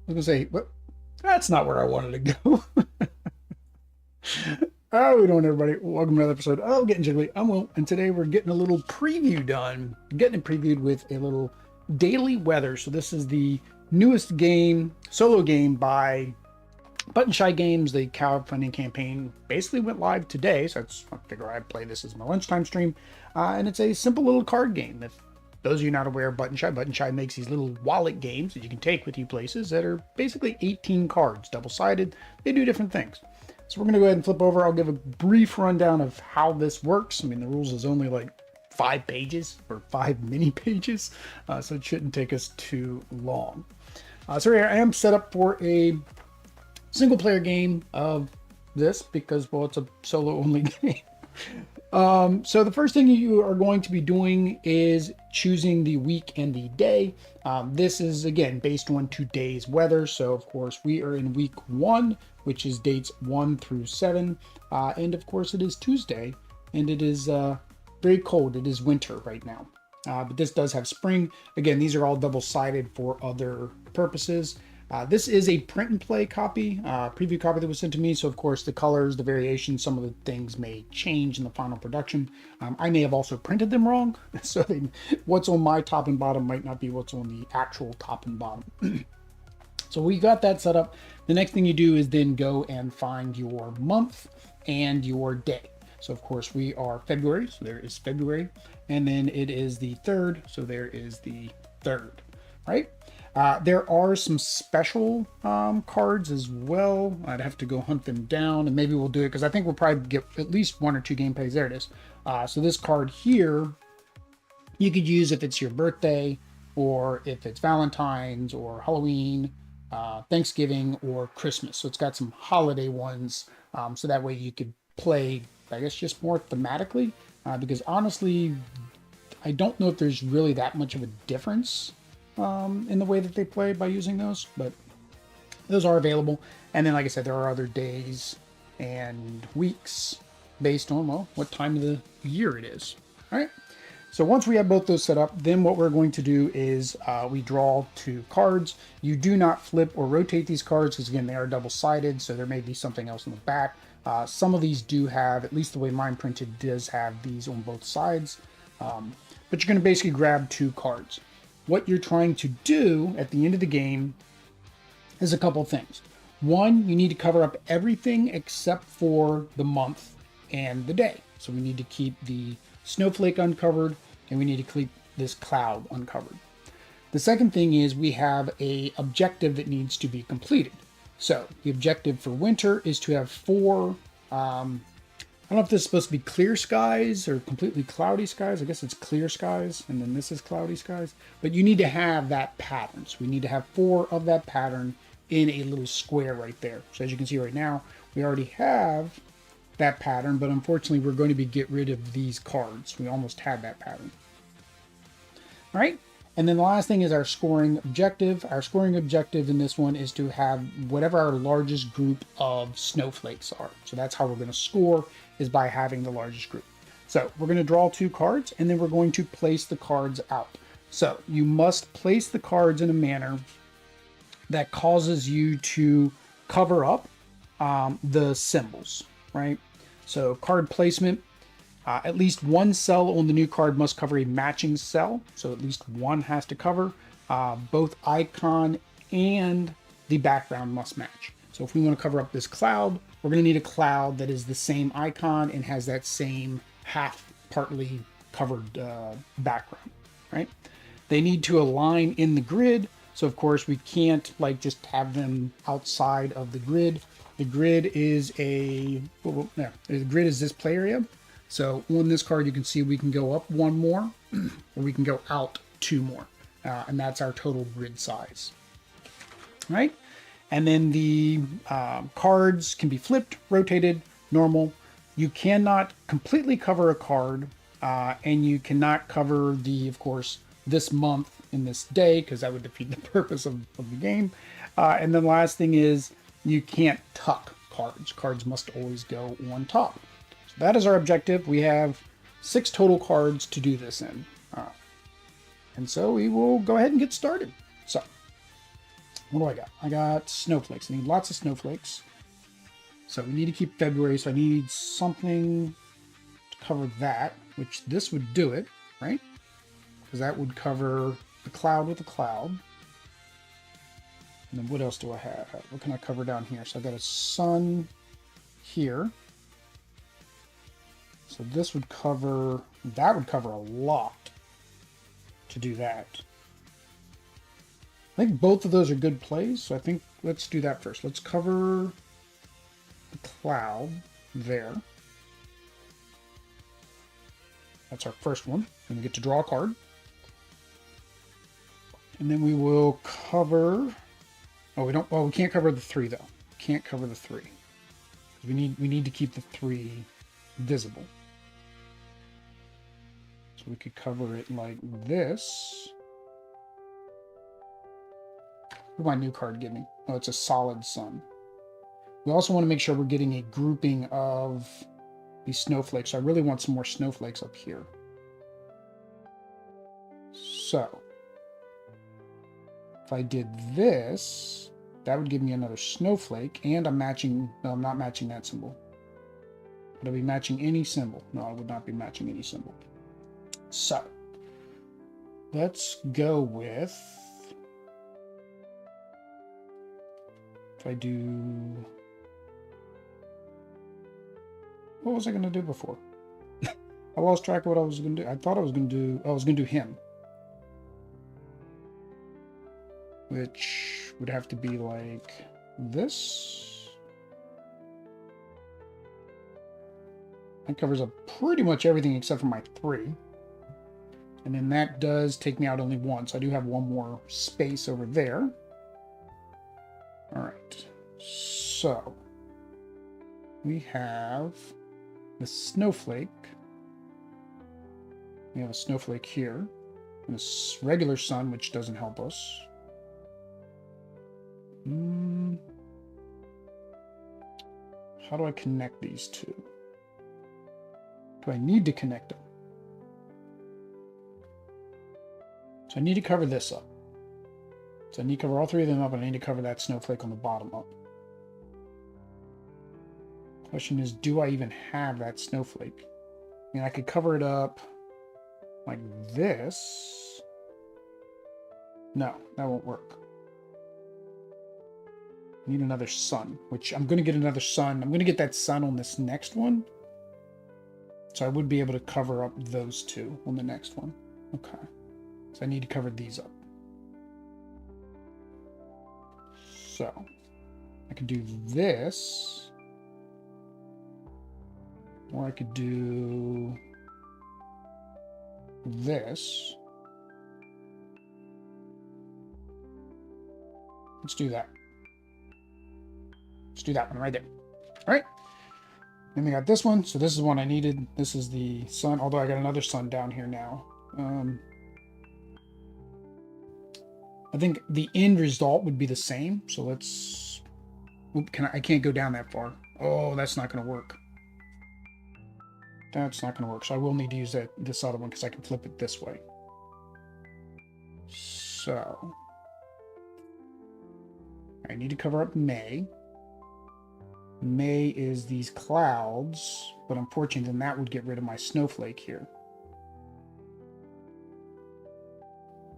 was gonna say, well, that's not where I wanted to go. Oh, we doing, everybody? Welcome to another episode of Getting Jiggly. I'm Will, and today we're getting a little preview done. Getting it previewed with a little daily weather. So this is the newest game, solo game by Button Shy Games. The crowdfunding campaign basically went live today, so I figure I'd play this as my lunchtime stream. And it's a simple little card game. If those of you not aware of Button Shy makes these little wallet games that you can take with you places that are basically 18 cards, double-sided. They do different things. So we're going to go ahead and flip over. I'll give a brief rundown of how this works. I mean, the rules is only like 5 pages or 5 mini pages, so it shouldn't take us too long. So here I am set up for a single player game of this because, well, it's a solo only game. So the first thing you are going to be doing is choosing the week and the day. This is, again, based on today's weather. So, of course, we are in week 1, which is dates 1 through 7. And, of course, it is Tuesday, and it is very cold. It is winter right now. But this does have spring. Again, these are all double-sided for other purposes. This is a print and play copy, preview copy that was sent to me. So of course the colors, the variations, some of the things may change in the final production. I may have also printed them wrong. So what's on my top and bottom might not be what's on the actual top and bottom. So we got that set up. The next thing you do is then go and find your month and your day. So of course we are February, so there is February. And then it is the 3rd, so there is the 3rd, right? There are some special cards as well. I'd have to go hunt them down, and maybe we'll do it because I think we'll probably get at least 1 or 2 gameplays. There it is. So this card here, you could use if it's your birthday, or if it's Valentine's, or Halloween, Thanksgiving, or Christmas. So it's got some holiday ones, so that way you could play, I guess, just more thematically. Because honestly, I don't know if there's really that much of a difference in the way that they play by using those, but those are available. And then, like I said, there are other days and weeks based on, well, what time of the year it is. All right. So once we have both those set up, then what we're going to do is we draw 2 cards. You do not flip or rotate these cards because, again, they are double-sided, so there may be something else in the back. Some of these do have, at least the way mine printed, does have these on both sides. But you're going to basically grab 2 cards. What you're trying to do at the end of the game is a couple things. One, you need to cover up everything except for the month and the day. So we need to keep the snowflake uncovered, and we need to keep this cloud uncovered. The second thing is we have an objective that needs to be completed. So the objective for winter is to have 4, I don't know if this is supposed to be clear skies or completely cloudy skies. I guess it's clear skies, and then this is cloudy skies. But you need to have that pattern. So we need to have 4 of that pattern in a little square right there. So as you can see right now, we already have that pattern, but unfortunately we're going to be get rid of these cards. We almost had that pattern. All right. And then the last thing is our scoring objective. Our scoring objective in this one is to have whatever our largest group of snowflakes are. So that's how we're going to score, is by having the largest group. So we're going to draw 2 cards, and then we're going to place the cards out. So you must place the cards in a manner that causes you to cover up the symbols, right? So card placement. At least 1 cell on the new card must cover a matching cell. So at least 1 has to cover. Both icon and the background must match. So if we want to cover up this cloud, we're going to need a cloud that is the same icon and has that same partly covered background, right? They need to align in the grid. So of course we can't like just have them outside of the grid. The grid is the grid is this play area. So on this card, you can see we can go up 1 more, or we can go out 2 more. And that's our total grid size, right? And then the cards can be flipped, rotated, normal. You cannot completely cover a card, and you cannot cover of course, this month in this day, because that would defeat the purpose of the game. And then the last thing is you can't tuck cards. Cards must always go on top. That is our objective. We have 6 total cards to do this in. And so we will go ahead and get started. So What do I got? I got snowflakes. I need lots of snowflakes. So we need to keep February, so I need something to cover that, which this would do it, right? Because that would cover the cloud with a cloud. And then what else do I have? What can I cover down here? So I've got a sun here. So this would cover, that would cover a lot to do that. I think both of those are good plays, so I think let's do that first. Let's cover the cloud there. That's our first one. And we get to draw a card. And then we will cover, oh, we don't, well, we can't cover the 3 though. Can't cover the 3. We need to keep the 3 visible. So we could cover it like this. What did my new card give me? Oh, it's a solid sun. We also want to make sure we're getting a grouping of these snowflakes. So I really want some more snowflakes up here. So if I did this, that would give me another snowflake, and I'm matching, no, I'm not matching that symbol. Would I be matching any symbol? No, I would not be matching any symbol. So let's go with, if I do, what was I going to do before? I lost track of what I was going to do. I thought I was going to do, I was going to do him. Which would have to be like this. That covers up pretty much everything except for my 3. And then that does take me out only 1, so I do have 1 more space over there. All right, so we have the snowflake. We have a snowflake here, and a regular sun, which doesn't help us. How do I connect these two? Do I need to connect them? So I need to cover this up. So I need to cover all 3 of them up, and I need to cover that snowflake on the bottom up. Question is, do I even have that snowflake? I mean, I could cover it up like this. No, that won't work. I need another sun, which I'm going to get another sun. I'm going to get that sun on this next one. So I would be able to cover up those 2 on the next one. Okay. So I need to cover these up. So I could do this. Or I could do this. Let's do that. Let's do that one right there. All right. Then we got this one. So this is one I needed. This is the sun, although I got another sun down here now. I think the end result would be the same. So let's, I can't go down that far. Oh, that's not going to work. That's not going to work. So I will need to use this other one because I can flip it this way. So I need to cover up May. May is these clouds, but unfortunately then that would get rid of my snowflake here.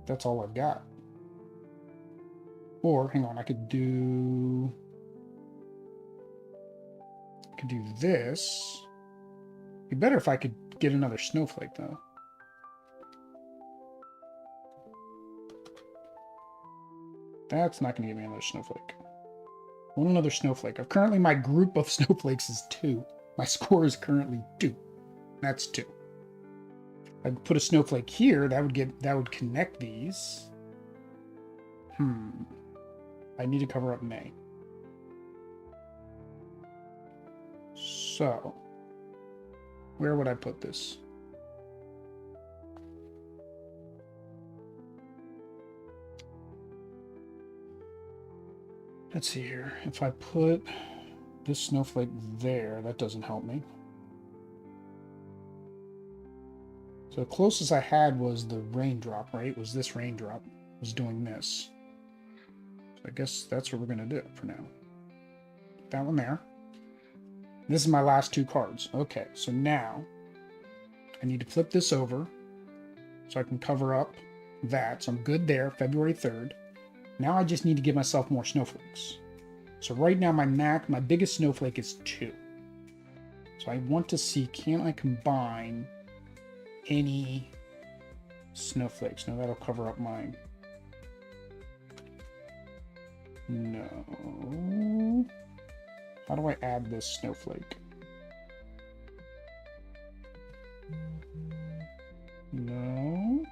That's all I've got. Or, hang on, I could do this. It'd be better if I could get another snowflake, though. That's not going to give me another snowflake. I want another snowflake. Currently, my group of snowflakes is 2. My score is currently 2. That's 2. I could put a snowflake here. That would connect these. I need to cover up May. So, where would I put this? Let's see here. If I put this snowflake there, that doesn't help me. So the closest I had was the raindrop, right? Was this raindrop. Was doing this. I guess that's what we're going to do for now. That one there. This is my last two cards. Okay, so now I need to flip this over so I can cover up that. So I'm good there, February 3rd. Now I just need to give myself more snowflakes. So right now my biggest snowflake is 2. So I want to see, can I combine any snowflakes? No, that'll cover up mine. No. How do I add this snowflake? No.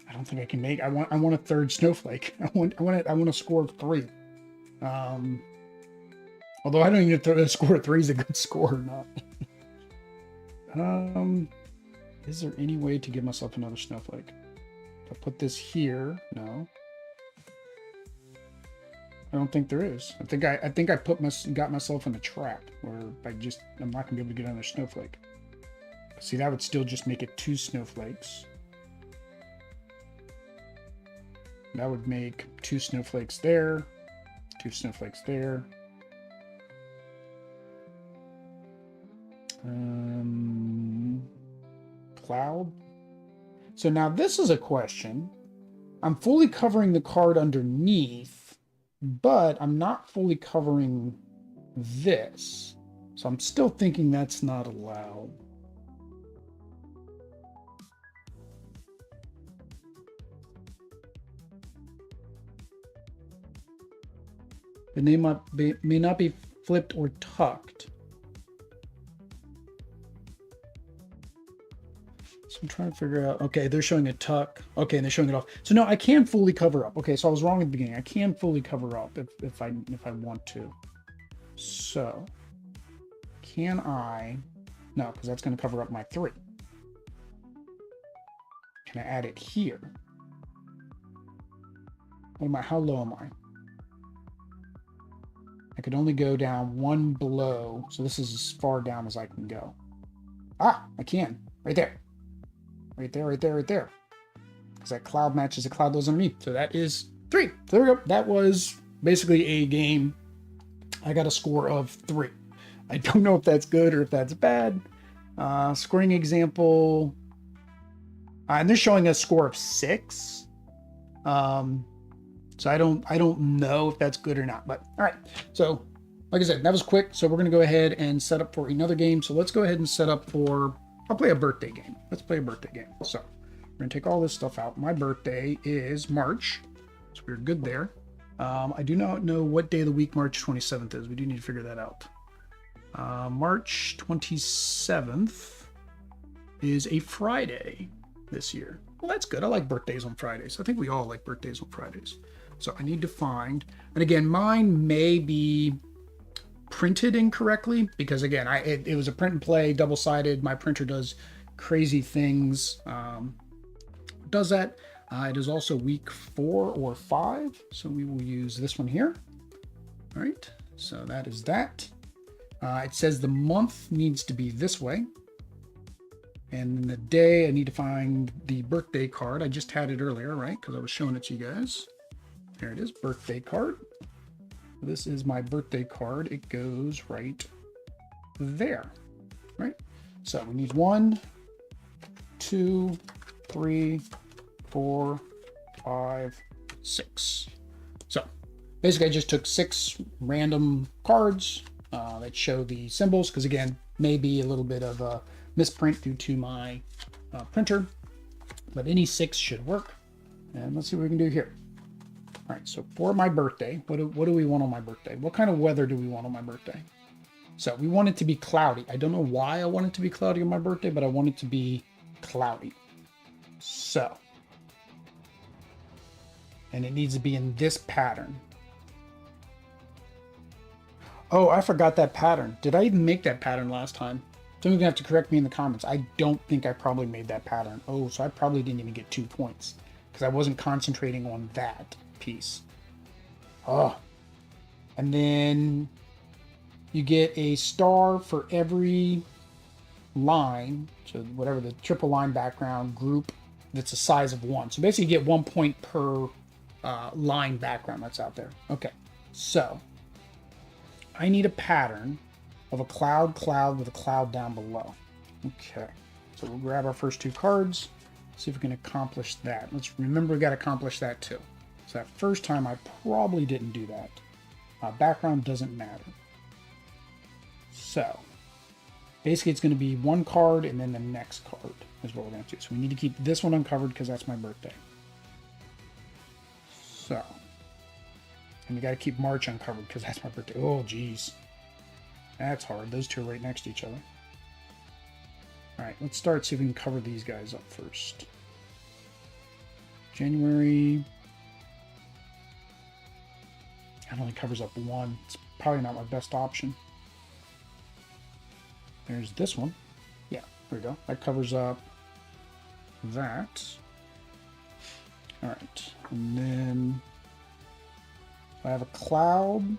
I don't think I can make. I want a third snowflake. I want a score of 3. Although I don't even know if a score of 3 is a good score or not. Is there any way to give myself another snowflake? If I put this here, no. I don't think there is. I think I got myself in a trap where I'm not gonna be able to get another snowflake. See, that would still just make it 2 snowflakes. That would make 2 snowflakes there, 2 snowflakes there. Cloud. So now this is a question. I'm fully covering the card underneath, but I'm not fully covering this. So I'm still thinking that's not allowed. The name may not be flipped or tucked. So I'm trying to figure out, okay, they're showing a tuck. Okay, and they're showing it off. So no, I can fully cover up. Okay, so I was wrong at the beginning. I can fully cover up if I want to. So can I? No, because that's going to cover up my 3. Can I add it here? What am I? How low am I? I could only go down 1 below, so this is as far down as I can go. Ah, I can. Right there. Right there, right there, right there. Because that cloud matches the cloud goes underneath. So that is 3. So there we go. That was basically a game. I got a score of 3. I don't know if that's good or if that's bad. Scoring example. And they're showing a score of 6. So I don't know if that's good or not. But all right. So like I said, that was quick. So we're going to go ahead and set up for another game. So let's go ahead and set up for... I'll play a birthday game. Let's play a birthday game. So we're going to take all this stuff out. My birthday is March. So we're good there. I do not know what day of the week March 27th is. We do need to figure that out. March 27th is a Friday this year. Well, that's good. I like birthdays on Fridays. I think we all like birthdays on Fridays. So I need to find, and again, mine may be printed incorrectly because again, it was a print and play, double-sided. My printer does crazy things. Does that? It is also week 4 or 5, so we will use this one here. All right, so that is that. It says the month needs to be this way, and the day I need to find the birthday card. I just had it earlier, right? Because I was showing it to you guys. There it is, birthday card. This is my birthday card. It goes right there, right? So we need 1, 2, 3, 4, 5, 6. So basically I just took 6 random cards that show the symbols, because again, maybe a little bit of a misprint due to my printer, but any 6 should work. And let's see what we can do here. All right, so for my birthday, what do we want on my birthday? What kind of weather do we want on my birthday? So we want it to be cloudy. I don't know why I want it to be cloudy on my birthday, but I want it to be cloudy. So, and it needs to be in this pattern. Oh, I forgot that pattern. Did I even make that pattern last time? Someone's gonna have to correct me in the comments. I don't think I probably made that pattern. Oh, so I probably didn't even get 2 points because I wasn't concentrating on that piece. Oh, and then you get a star for every line, so whatever the triple line background group that's the size of 1. So basically you get 1 point per line background that's out there. Okay, so I need a pattern of a cloud with a cloud down below. Okay, so we'll grab our first 2 cards, see if we can accomplish that. Let's remember we got to accomplish that too. So that first time I probably didn't do that. Background doesn't matter. So basically it's going to be 1 card and then the next card is what we're going to do. So we need to keep this one uncovered because that's my birthday. So, and we got to keep March uncovered because that's my birthday. Oh, geez. That's hard. Those 2 are right next to each other. All right, let's start, see if we can cover these guys up first. January. That only covers up 1. It's probably not my best option. There's this one. Yeah, there we go. That covers up that. All right, and then I have a cloud.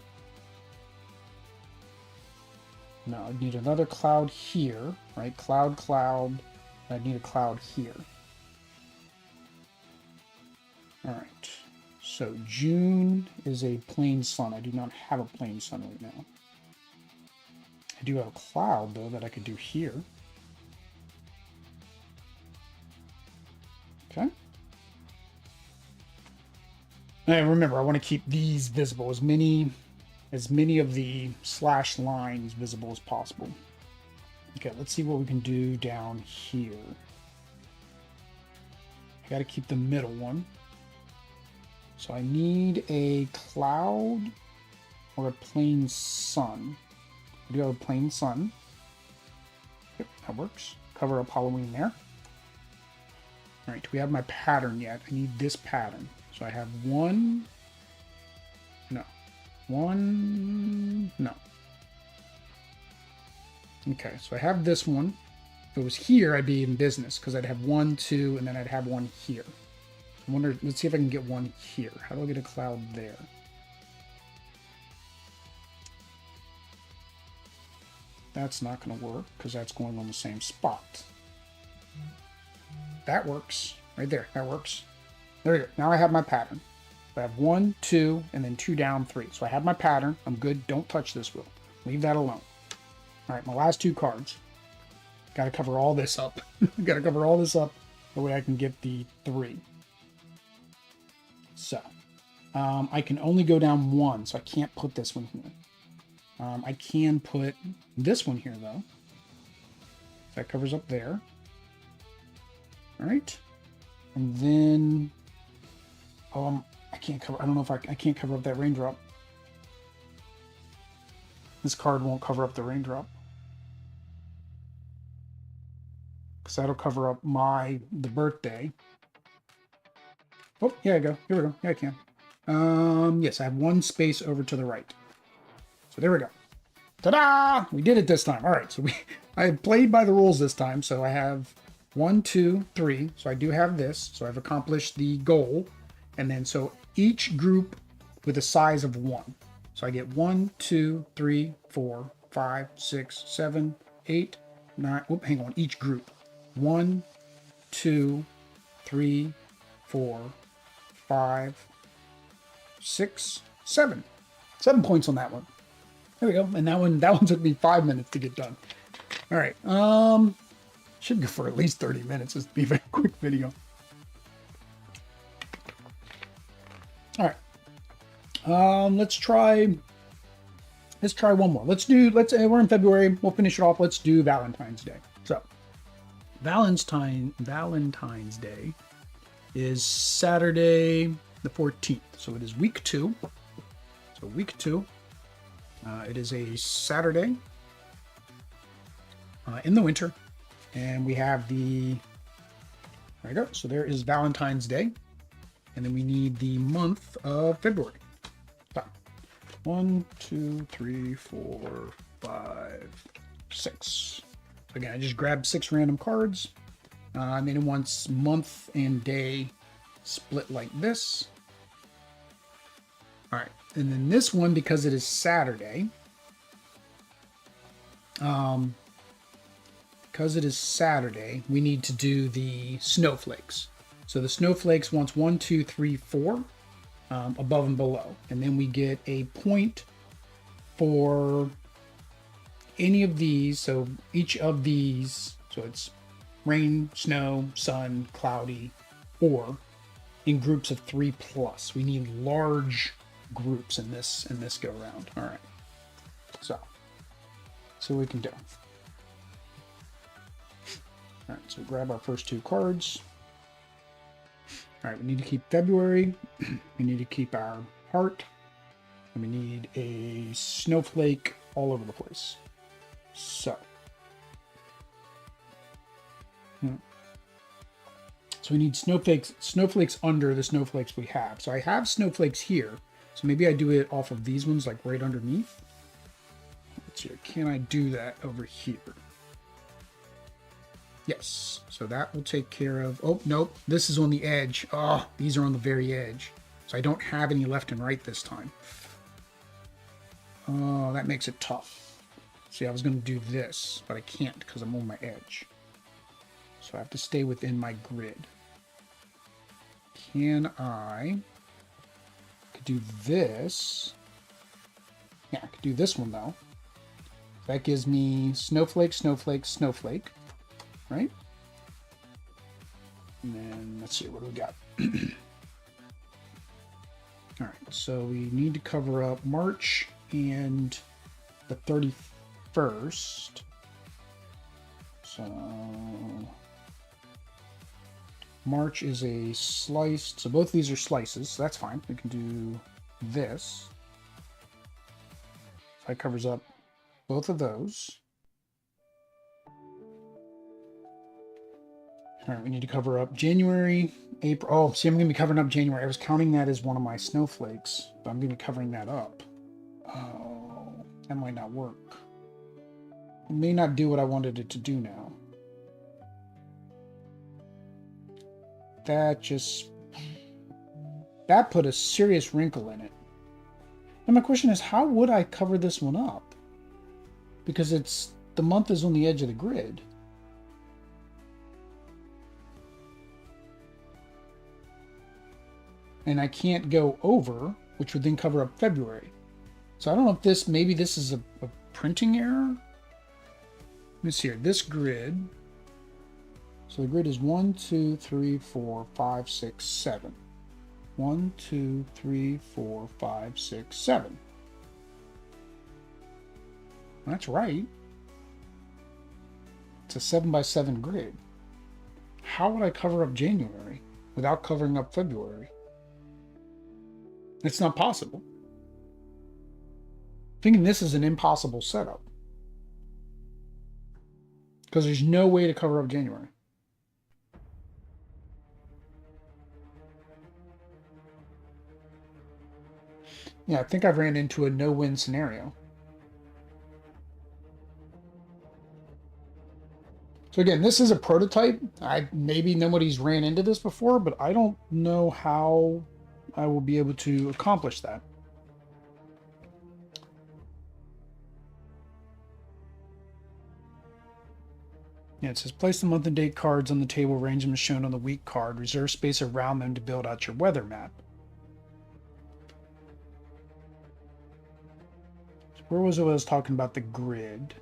No, I need another cloud here, right? Cloud, cloud. I need a cloud here. All right, so June is a plain sun. I do not have a plain sun right now. I do have a cloud, though, that I could do here. Okay. And remember, I want to keep these visible, as many of the slash lines visible as possible. Okay, let's see what we can do down here. I got to keep the middle one. So I need a cloud or a plain sun. I do have a plain sun. Yep, that works. Cover up Halloween there. All right, do we have my pattern yet? I need this pattern. So I have 1, no, 1, no. Okay, so I have this one. If it was here, I'd be in business because I'd have 1, 2, and then I'd have 1 here. I wonder, let's see if I can get 1 here. How do I get a cloud there? That's not going to work because that's going on the same spot. That works. Right there. That works. There we go. Now I have my pattern. I have 1, 2, and then 2 down, 3. So I have my pattern. I'm good. Don't touch this wheel. Leave that alone. All right, my last 2 cards. Got to cover all this up. Got to cover all this up the way I can get the 3. So I can only go down 1, so I can't put this one here. I can put this one here, though. That covers up there. All right. And then, I can't cover, I don't know if I can't cover up that raindrop. This card won't cover up the raindrop. Because that'll cover up the birthday. Oh, here I go. Here we go. Yeah, I can. Yes, I have 1 space over to the right. So there we go. Ta-da! We did it this time. All right, so I played by the rules this time. So I have 1, 2, 3. So I do have this. So I've accomplished the goal. And then so each group with a size of 1. So I get 1, 2, 3, 4, 5, 6, 7, 8, 9. Whoop, hang on. Each group. 1, 2, 3, 4, 5, 6, 7. 7 points on that one. There we go. And that one took me 5 minutes to get done. All right. Should go for at least 30 minutes. This would be a very quick video. All right. Let's try one more. We're in February. We'll finish it off. Let's do Valentine's Day. So Valentine's Day is Saturday the 14th. So it is week 2. So week 2. It is a Saturday in the winter. And we have there you go. So there is Valentine's Day. And then we need the month of February. 1, 2, 3, 4, 5, 6. So again, I just grabbed 6 random cards. And then once month and day split like this. All right. And then this one, because it is Saturday, we need to do the snowflakes. So the snowflakes wants 1, 2, 3, 4. above and below. And then we get a point for any of these. So each of these, so it's rain, snow, sun, cloudy, or in groups of 3 plus. We need large groups in this go around. All right. So we can do. All right, so grab our first 2 cards. All right, we need to keep February. We need to keep our heart. And we need a snowflake all over the place. So we need snowflakes under the snowflakes we have. So I have snowflakes here. So maybe I do it off of these ones, like right underneath. Let's see, can I do that over here? Yes, so that will take care of, oh, nope, this is on the edge. Oh, these are on the very edge. So I don't have any left and right this time. Oh, that makes it tough. See, I was going to do this, but I can't because I'm on my edge. So I have to stay within my grid. I could do this. Yeah, I could do this one though. That gives me snowflake, snowflake, snowflake, right? And then let's see, what do we got? All right, so we need to cover up March and the 31st. So March is a slice, so both of these are slices, so that's fine. We can do this. So that covers up both of those. All right, we need to cover up January, April. Oh, see, I'm going to be covering up January. I was counting that as one of my snowflakes, but I'm going to be covering that up. Oh, that might not work. It may not do what I wanted it to do now. That put a serious wrinkle in it. And my question is, how would I cover this one up? Because the month is on the edge of the grid. And I can't go over, which would then cover up February. So I don't know if maybe this is a printing error. Let's see here, this grid. So the grid is 1, 2, 3, 4, 5, 6, 7. 1, 2, 3, 4, 5, 6, 7. That's right. It's a 7 by 7 grid. How would I cover up January without covering up February? It's not possible. I'm thinking this is an impossible setup. Because there's no way to cover up January. Yeah, I think I've ran into a no-win scenario. So again, this is a prototype. Maybe nobody's ran into this before, but I don't know how I will be able to accomplish that. Yeah, it says place the month and date cards on the table, arrange them as shown on the week card, reserve space around them to build out your weather map. So where was it when I was talking about the grid?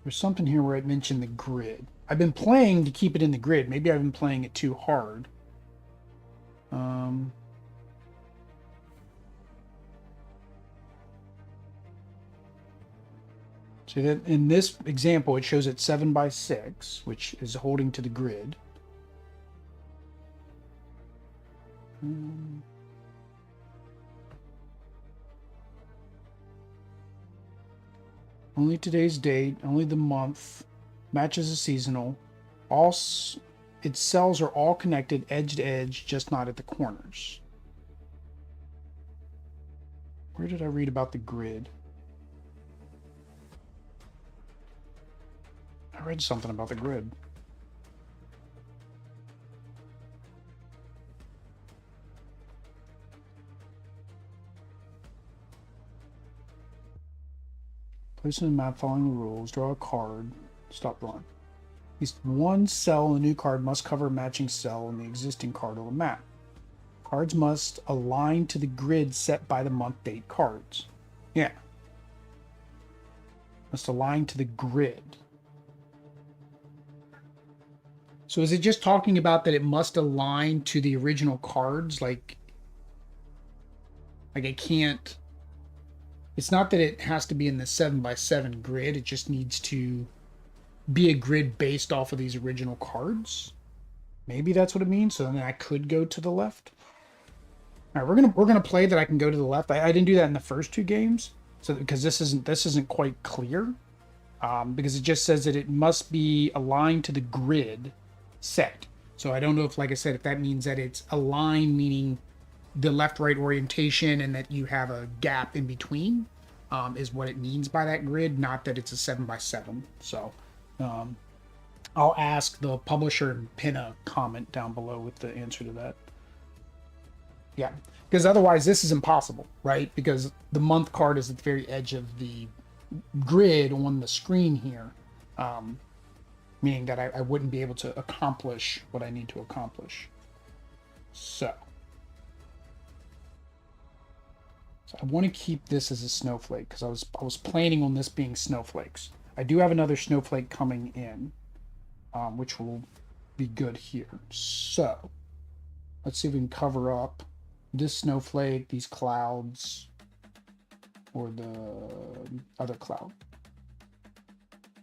There's something here where it mentioned the grid. I've been playing to keep it in the grid. Maybe I've been playing it too hard. See that in this example, it shows it 7 by 6, which is holding to the grid. Only today's date, only the month, matches a seasonal. Its cells are all connected edge to edge, just not at the corners. Where did I read about the grid? I read something about the grid. Place in the map following the rules. Draw a card. Stop drawing. least one cell in the new card must cover a matching cell in the existing card on the map. Cards must align to the grid set by the month date cards. Yeah. Must align to the grid. So is it just talking about that it must align to the original cards? Like it can't... It's not that it has to be in the 7x7 grid. It just needs to be a grid based off of these original cards. Maybe that's what it means. So then I could go to the left. All right, we're gonna play that I can go to the left. I didn't do that in the first 2 games, so because this isn't quite clear, because it just says that it must be aligned to the grid set. So I don't know if, like I said, if that means that it's aligned, meaning the left-right orientation, and that you have a gap in between, is what it means by that grid, not that it's a 7x7. So I'll ask the publisher and pin a comment down below with the answer to that. Yeah, because otherwise this is impossible, right? Because the month card is at the very edge of the grid on the screen here, meaning that I wouldn't be able to accomplish what I need to accomplish. So I want to keep this as a snowflake because I was planning on this being snowflakes. I do have another snowflake coming in, which will be good here. So let's see if we can cover up this snowflake, these clouds, or the other cloud,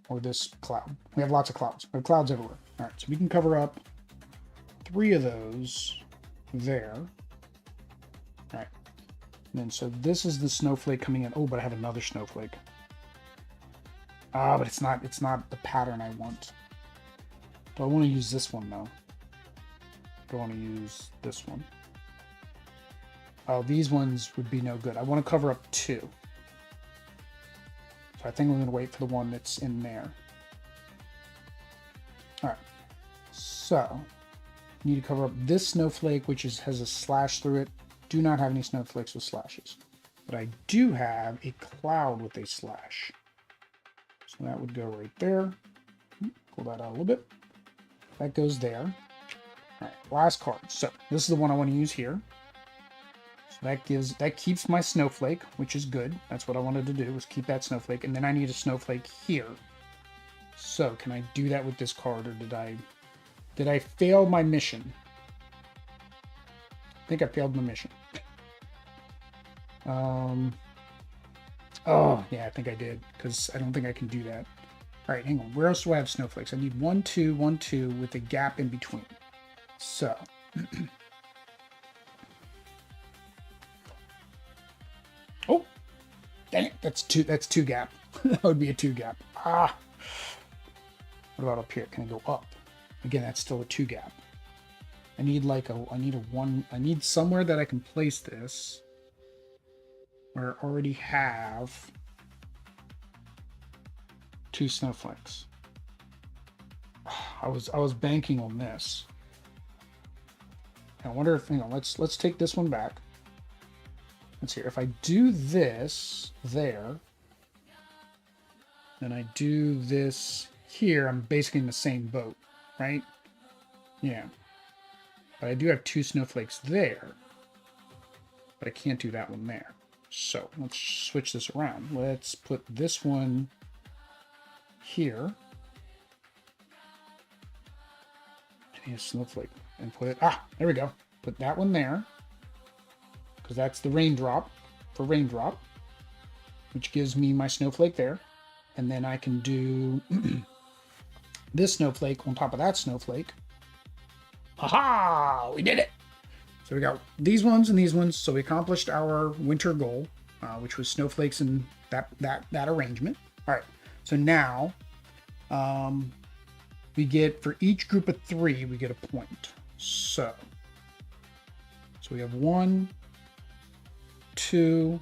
or this cloud. We have lots of clouds. We have clouds everywhere. All right, so we can cover up 3 of those there. All right, and then so this is the snowflake coming in. Oh, but I have another snowflake. But it's not the pattern I want. Do I want to use this one though? Do I want to use this one? Oh, these ones would be no good. I want to cover up 2. So I think we're going to wait for the one that's in there. All right. So, need to cover up this snowflake, which has a slash through it. Do not have any snowflakes with slashes. But I do have a cloud with a slash. So that would go right there. Pull that out a little bit. That goes there. All right, last card. So this is the one I want to use here. That keeps my snowflake, which is good. That's what I wanted to do, was keep that snowflake. And then I need a snowflake here. So can I do that with this card, or did I fail my mission? I think I failed my mission. Oh yeah, I think I did, because I don't think I can do that. All right, hang on. Where else do I have snowflakes? I need 1, 2, 1, 2 with a gap in between. So oh, dang it, that's 2 gap. That would be a 2 gap. What about up here? Can I go up? Again, that's still a 2 gap. I need I need somewhere that I can place this where I already have 2 snowflakes. I was banking on this. I wonder if, let's take this one back. Let's see, if I do this there, and I do this here, I'm basically in the same boat, right? Yeah. But I do have 2 snowflakes there, but I can't do that one there. So let's switch this around. Let's put this one here. I need a snowflake and put it, there we go. Put that one there, because that's the raindrop for raindrop, which gives me my snowflake there. And then I can do this snowflake on top of that snowflake. Aha! We did it! So we got these ones and these ones. So we accomplished our winter goal, which was snowflakes in that arrangement. All right. So now we get, for each group of 3, we get a point. So we have 1, 2,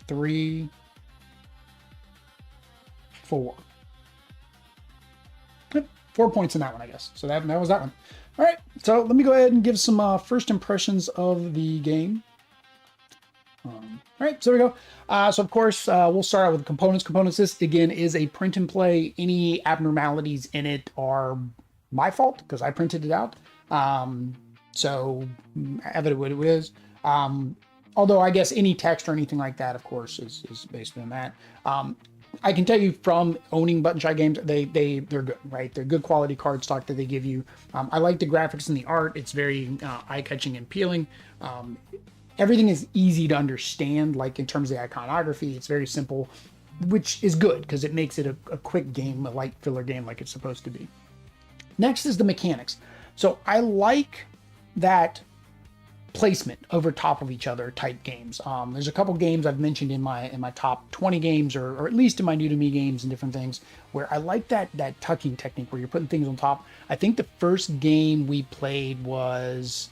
3, 4. 4 points in that one, I guess. So that was that one. All right, so let me go ahead and give some first impressions of the game. All right, so there we go. So of course, we'll start out with components. Components, this again is a print and play. Any abnormalities in it are my fault because I printed it out. So have it what it is. Although I guess any text or anything like that, of course, is based on that. I can tell you from owning Button Shy Games, they're good, right? They're good quality cardstock that they give you. I like the graphics and the art. It's very eye-catching and appealing. Everything is easy to understand, like in terms of the iconography. It's very simple, which is good because it makes it a quick game, a light filler game like it's supposed to be. Next is the mechanics. So I like that placement over top of each other type games. There's a couple games I've mentioned in my top 20 games, or at least in my new to me games and different things, where I like that tucking technique where you're putting things on top. I think the first game we played was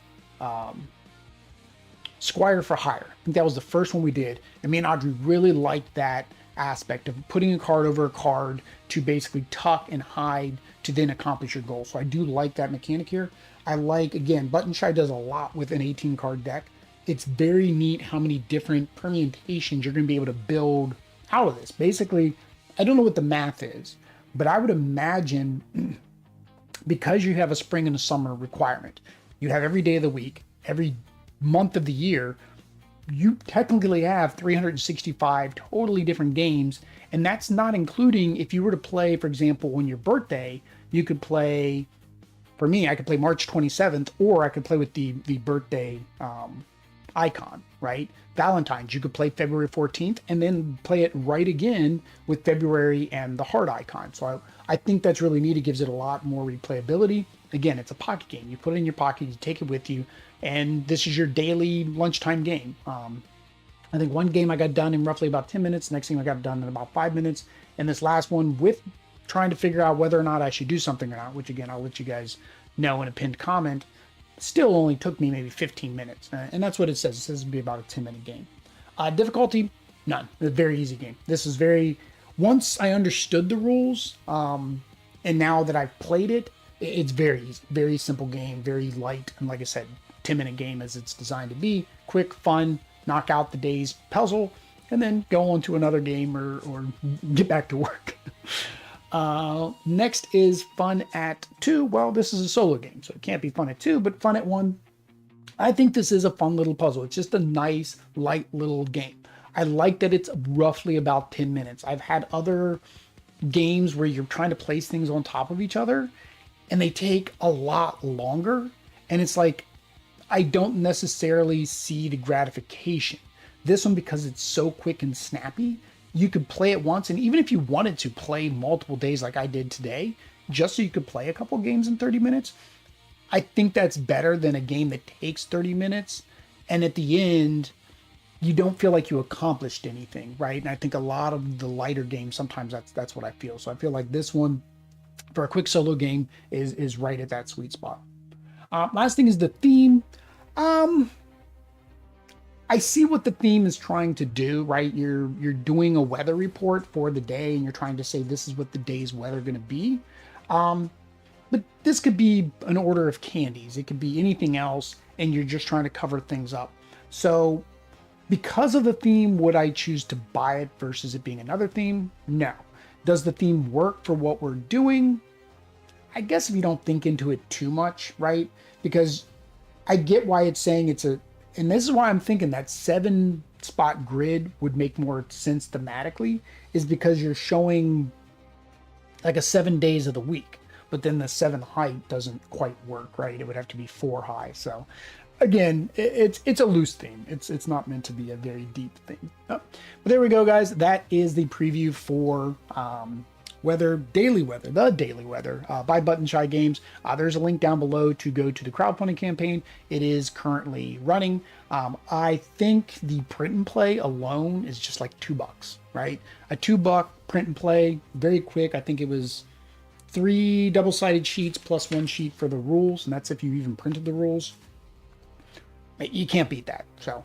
Squire for Hire. I think that was the first one we did. And me and Audrey really liked that aspect of putting a card over a card to basically tuck and hide to then accomplish your goal. So I do like that mechanic here. I like, again, Button Shy does a lot with an 18 card deck. It's very neat how many different permutations you're going to be able to build out of this. Basically, I don't know what the math is, but I would imagine because you have a spring and a summer requirement, you have every day of the week, every month of the year, you technically have 365 totally different games. And that's not including if you were to play, for example, on your birthday, you could play, for me, I could play March 27th, or I could play with the birthday icon, right? Valentine's, you could play February 14th and then play it right again with February and the heart icon. So I think that's really neat. It gives it a lot more replayability. Again, it's a pocket game. You put it in your pocket, you take it with you, and this is your daily lunchtime game. I think one game I got done in roughly about 10 minutes. Next game I got done in about 5 minutes. And this last one with trying to figure out whether or not I should do something or not, which again, I'll let you guys know in a pinned comment, still only took me maybe 15 minutes. And that's what it says. It says it'd be about a 10-minute game. Difficulty, none. It's a very easy game. This is very, once I understood the rules, and now that I've played it, it's very easy, very simple game, very light. And like I said, 10-minute game as it's designed to be. Quick, fun, knock out the day's puzzle, and then go on to another game or get back to work. Next is fun at 2. Well, this is a solo game, so it can't be fun at 2, but fun at 1. I think this is a fun little puzzle. It's just a nice, light little game. I like that it's roughly about 10 minutes. I've had other games where you're trying to place things on top of each other, and they take a lot longer. And it's like, I don't necessarily see the gratification. This one, because it's so quick and snappy, you could play it once, and even if you wanted to play multiple days like I did today, just so you could play a couple games in 30 minutes, I think that's better than a game that takes 30 minutes, and at the end, you don't feel like you accomplished anything, right? And I think a lot of the lighter games, sometimes that's what I feel. So I feel like this one, for a quick solo game, is right at that sweet spot. Last thing is the theme. I see what the theme is trying to do, right? You're doing a weather report for the day, and you're trying to say this is what the day's weather going to be. But this could be an order of candies. It could be anything else, and you're just trying to cover things up. So because of the theme, would I choose to buy it versus it being another theme? No. Does the theme work for what we're doing? I guess if you don't think into it too much, right? Because I get why it's saying it's a, and this is why I'm thinking that 7-spot grid would make more sense thematically, is because you're showing like a 7 days of the week, but then the 7 height doesn't quite work, right? It would have to be 4 high. So again, it's a loose theme. It's not meant to be a very deep thing. Oh, but there we go, guys. That is the preview for the daily weather by Button Shy Games. There's a link down below to go to the crowdfunding campaign. It is currently running. I think the print and play alone is just like $2, right? A $2 print and play, very quick. I think it was 3 double-sided sheets plus 1 sheet for the rules, and that's if you even printed the rules. You can't beat that. So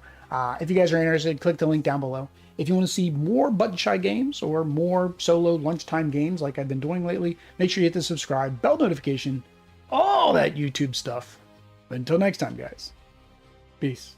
if you guys are interested, click the link down below. If you want to see more Button Shy games or more solo lunchtime games like I've been doing lately, make sure you hit the subscribe, bell notification, all that YouTube stuff. But until next time, guys, peace.